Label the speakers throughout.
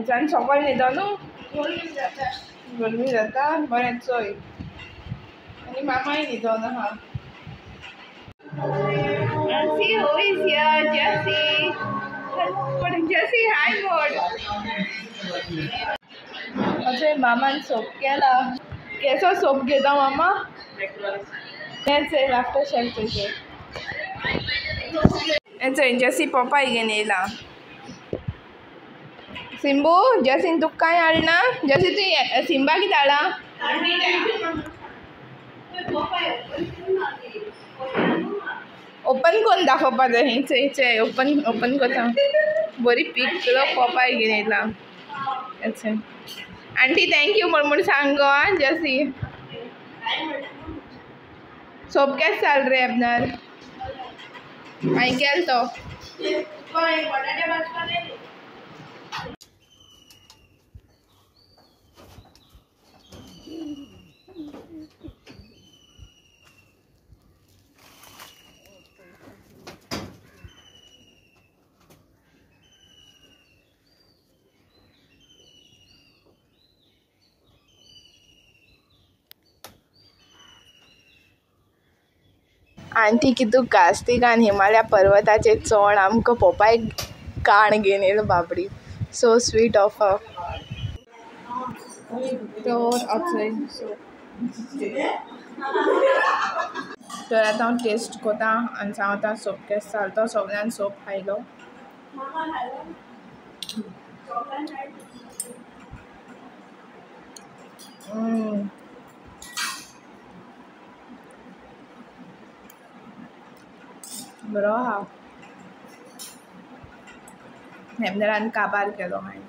Speaker 1: जान सकाळ न्हिदो न्हू गरमी जाता बरें चोय आनी मामाय न्हिदोन आहा See who is here, Jessie. But Jessie, hi mode. Ajay मामान सोप केला कैसो सोप घेता मामा से आफ्टर शेफ जेसी पप्पा घेन येयला सिंबू जसीन तुका काय हाडना जसी तू सिंबा कितें हाडा ओपन करून दाखोवपा जाय चंय ओपन करता बरी पिकलो पपाय घेवन येयला अच्छा आंटी थँक्यू म्हण सांग गो आं जसी सोप केस चाल रे एबनर हांवें केल तो आंटी कितू कास्तिकान हिमालया पर्वताचे चोण आमकां पप्पाय काण घेवन येयलो बाबडी सो स्वीट ऑफ अ तर आतां हांव टेस्ट कोता आनी सांगता सोप केस जालो सगळ्यान सोप खायलो बरो आहा हेमदरान काबार केलो हांवें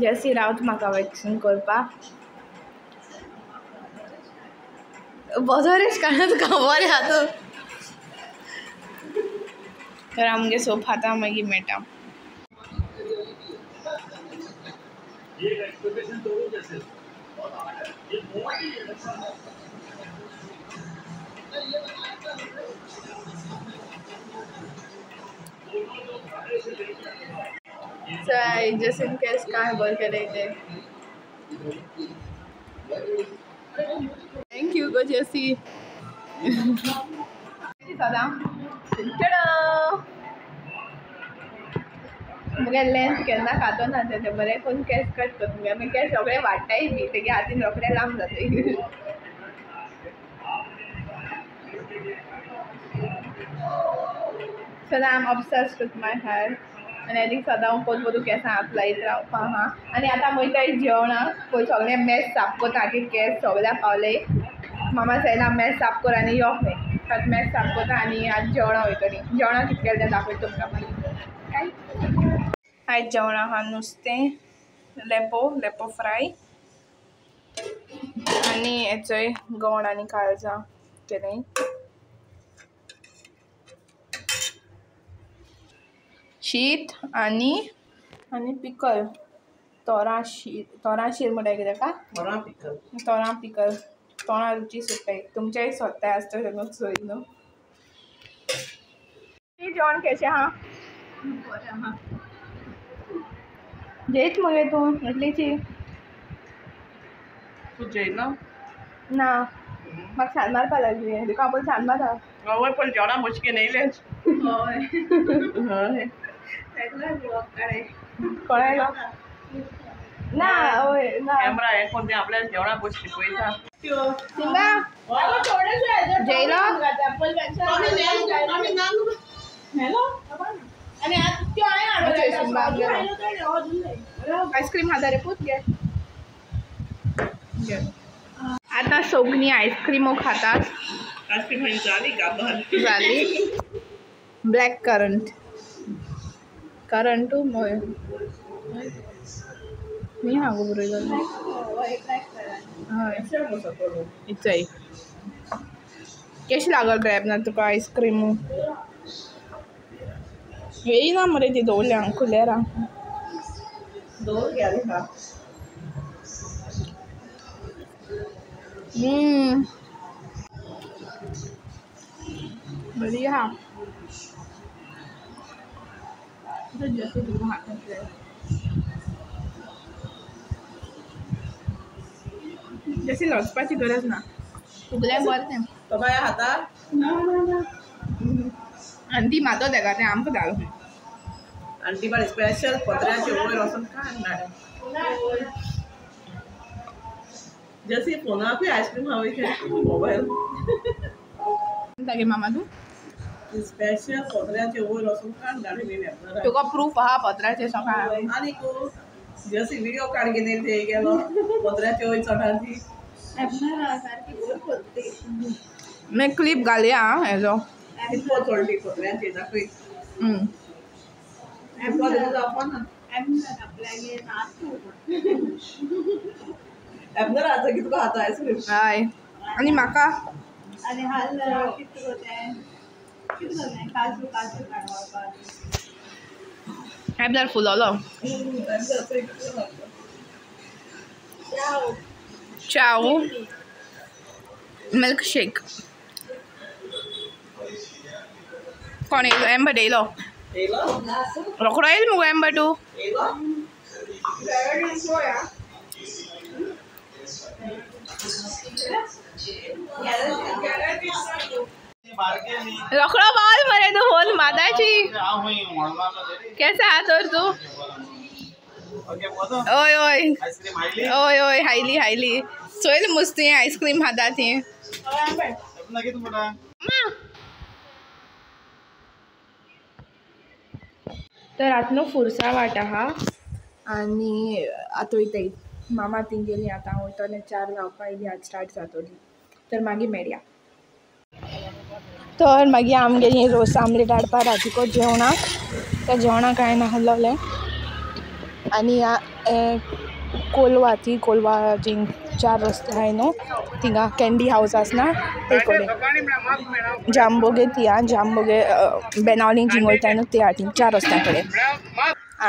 Speaker 1: जॅसी रावत म्हाका वॅक्सीन करपाक बजोरेश काणत खबर आहा तर आमगे सोप खाता मागीर मेळटा just in case काय बर केले ते थँक यू गो जेसी सदा मुगे लेंथ केन्ना खातो ना ते बरें करून केस कट कर मुगे मागीर केस सगळे वाडटाय बी तेगे हातीन रोखडे लांब जाताय सदा I am obsessed with my hair आनी आनी सदां पोत पोतू केंसां आपलायत रावपा हा आनी आतां वयताय जेवणाक पळय सगळें मॅस साफ कोता की केस सगळ्या पावले मामा सांगला मॅस साफ कर आनी यो खंय मॅस साफ कोता आनी आज जेवणा वयतली जेवणा कितें केलें तें दाखयता तुमकां मागीर काय आयज जेवणा हा नुस्तें लेपो फ्राय आनी हेचोय गवण आनी काळजां केलें शीत आनी पिकल तोरां शीर म्हणटाय कितें का तोरां पिकल तोणां रुची सुट्टाय तुमचेय सोदताय आसता तेन्ना चोय न्हू जेवण केशें आहा जेयत मगे तूं इतलीची तूं जेयना ना म्हाका सान मारपा लागली तुका हांव पयलीं सान मारता हय पण जेवणा मुश्कील येयलेच हय कोणालो ना हय ना कॅमेरा हे कोण ते आपल्या जेवणा मुश्कील पळयता सिंगा जेयलो हॅलो आनी त्यो हांवें हाडलो आयस्क्रीम खाता रे पूत घे आतां सगळीं आयस्क्रीमो खातात आयस्क्रीम जाली गाबन जाली ब्लॅक करंटू मोय मी हांगो बरयलो हय इचय केशी लागल रे ना तुका आयस्क्रीमू येयना मरे ती दवरल्या खुल्यारा दवर घे बढ़िया। जैसे जैसे लचपाची गरज ना तुगल्या बरें
Speaker 2: बाबा या हातार
Speaker 1: आंटी मातो तेका तें आमकां धाड
Speaker 2: आंटी बार स्पेशल पत्र्याचे वयर वचून काडणार जैसे फोना पे आइसक्रीम हवे मोबाईल
Speaker 1: तागे मामा तू
Speaker 2: स्पेशल पत्र्याचे वयर वचून काडणार
Speaker 1: तुका प्रूफ आहा पत्राचे सकाळ
Speaker 2: आणि को जैसे व्हिडिओ काढ गेले ते गेलो पत्र्याचे वयर चढाची
Speaker 1: मैं क्लिप घालया हेजो
Speaker 2: कितको चढली पत्र्याचे दाखय एप्पल देतो आपण एप्पल आता कितको खाता आइसक्रीम
Speaker 1: हाय आणि म्हाका
Speaker 3: आणि हाल किती होते काजू काजू काढवा
Speaker 1: एबदार फुलोलो चाव मिल्क शेक कोण येलो एम्बर येलो रोकडो येल मुगो एम्बर तू रोकडो बाल मरे तू होल माताची कैसे हाथ और तू ओय ओय ओय ओय हायली हायली सोयल मुस्ती आईस्क्रीम हातात ही तर आतनो फुरसा वाट आहा आनी आतां वयताय मामा थिंग गेली आतां हांव वयतलें 4 जावपा येयली आज स्टार्ट जातोली तर मागीर मेळया तर मागीर आमगेली रोस आमलेट हाडपा रातिको जेवणाक त्या जेवणाक हांवें आहलोलें आनी कोलवा ती कोलवा जिंग 4 रस्ते आहाय न्हू थिंगा कँडी हावज आसना ते कडेन जांबोगे ती आहा जांबोगे बेनावलीं जिंग वयताय न्हू ते हाटीन 4 रस्त्या कडेन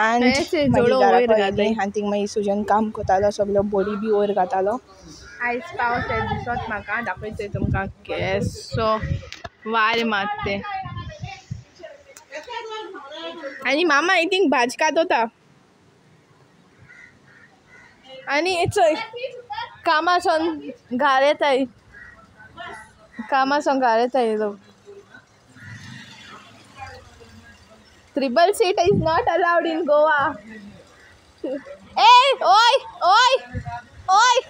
Speaker 1: आनी थिंग मागीर सुजन काम करतालो सगळ्यो बोडी बी वयर घातालो आयज पावस दिसत म्हाका दाखयतय तुमकां केसो वारें मारते आनी मामा आय थिंक भाजी कातोता आनी चोय कामासून घार येताय लोक 3 seat is not allowed in Goa ए ओय ओय ओय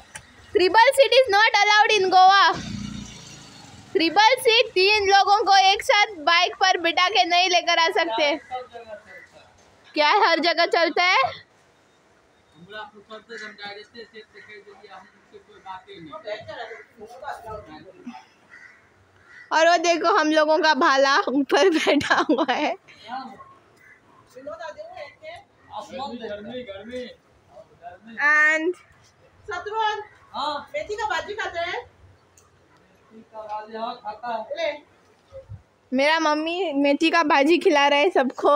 Speaker 1: 3 seat is not allowed in Goa 3 seat 3 लोगों को एक साथ बाइक पर बिठा के नहीं लेकर आ सकते क्या हर जगह चलता है और वो देखो हम लोगों का भाला ऊपर बैठा हुआ है एंड
Speaker 2: मेथी का भाजी खाते हैं
Speaker 1: मेरा मम्मी मेथी का भाजी खिला रहा है सबको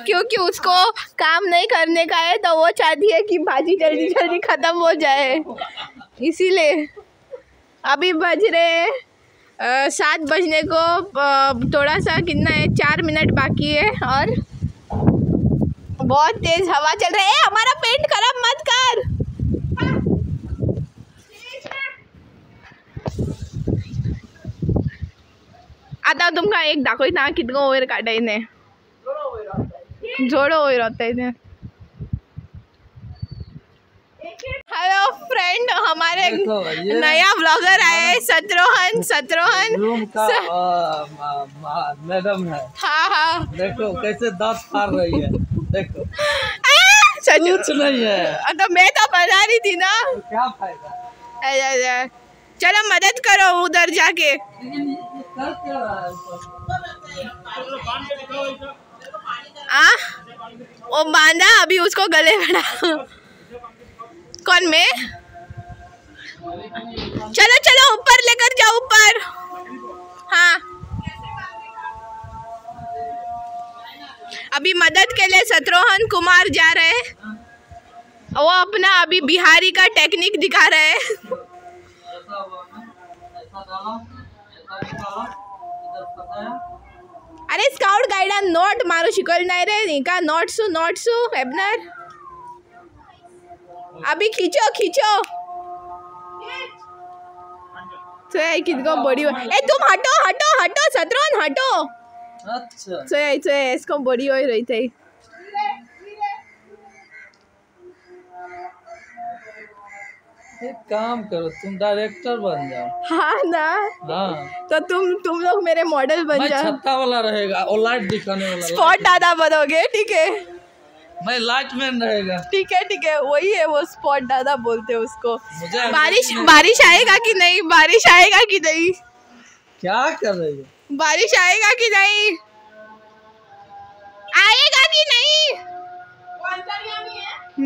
Speaker 1: क्योंकि उसको काम नहीं करने का है तो वो चाहती है कि भाजी जल्दी जल्दी ख़त्म हो जाए इसीलिए अभी बज रहे 7 बजने को थोड़ा सा कितना है 4 मिनट बाकी है और बहुत तेज हवा चल रही है हमारा पेंट खराब मत कर आता तुमका एक दाखयता कितको वयर काटायने जोड़ो वयर होता हेलो फ्रेंड हमारे नया ब्लॉगर आए शत्रुघ्न
Speaker 4: मैडम है
Speaker 1: हाँ हाँ
Speaker 4: देखो कैसे दांत फाड़ रही है देखो
Speaker 1: कुछ
Speaker 4: नहीं है
Speaker 1: तो मैं तो बना रही थी ना
Speaker 4: क्या फायदा
Speaker 1: चलो मदद करो उधर जाके
Speaker 4: कर क्या रहा है
Speaker 1: वो बांधा अभी उसको गले बढ़ा कौन मैं चलो चलो ऊपर लेकर जाओ ऊपर हाँ अभी मदद के लिए शत्रुघ्न कुमार जा रहे हैं वो अपना अभी बिहारी का टेक्निक दिखा रहे हैं।
Speaker 4: ऐसा हुआ ना, ऐसा डाला, ऐसा निकाला, इधर फंसाया।
Speaker 1: अरे स्काउट गाइड नोट मारो शिकल नहीं रे नहीं का नोट्सू वेबनर अभी खींचो खींचो सोया कितको बड़ी ए तुम हटो हटो हटो शत्रुन हटो।
Speaker 4: अच्छा
Speaker 1: सोया इसको बड़ी हो रही थी।
Speaker 4: एक काम करो, तुम डायरेक्टर बन जाओ।
Speaker 1: हाँ ना।
Speaker 4: हाँ
Speaker 1: तो तुम लोग मेरे मॉडल बन
Speaker 4: मैं
Speaker 1: जाओ।
Speaker 4: छत्ता वाला रहेगा और लाइट दिखाने वाला।
Speaker 1: स्पॉट दादा बनोगे ठीक है।
Speaker 4: मैं लाइट मैन रहेगा।
Speaker 1: ठीक है वही है वो स्पॉट दादा बोलते हैं उसको।
Speaker 4: मुझे
Speaker 1: बारिश आएगा कि नहीं बारिश आएगा कि नहीं
Speaker 4: क्या कर रही है?
Speaker 1: बारिश आएगा कि नहीं आएगा कि नहीं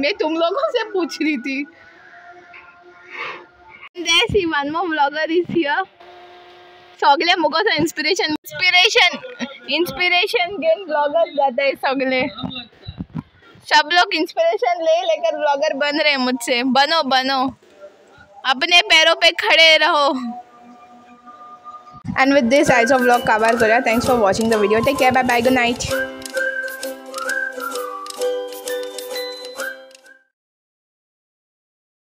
Speaker 1: मैं तुम लोगों से पूछ रही थी। one more vlogger is here. सगळे मुको इंस्पिरेशन घेऊन ब्लॉगर जाते हैं सगळे। सब लोग इंस्पिरेशन लेकर ब्लॉगर बन रहे हैं मुझसे। बनो अपने पैरों पे खड़े रहो। And with this I also vlog cover करा। Thanks for watching the video. Take care. Bye bye. Good night.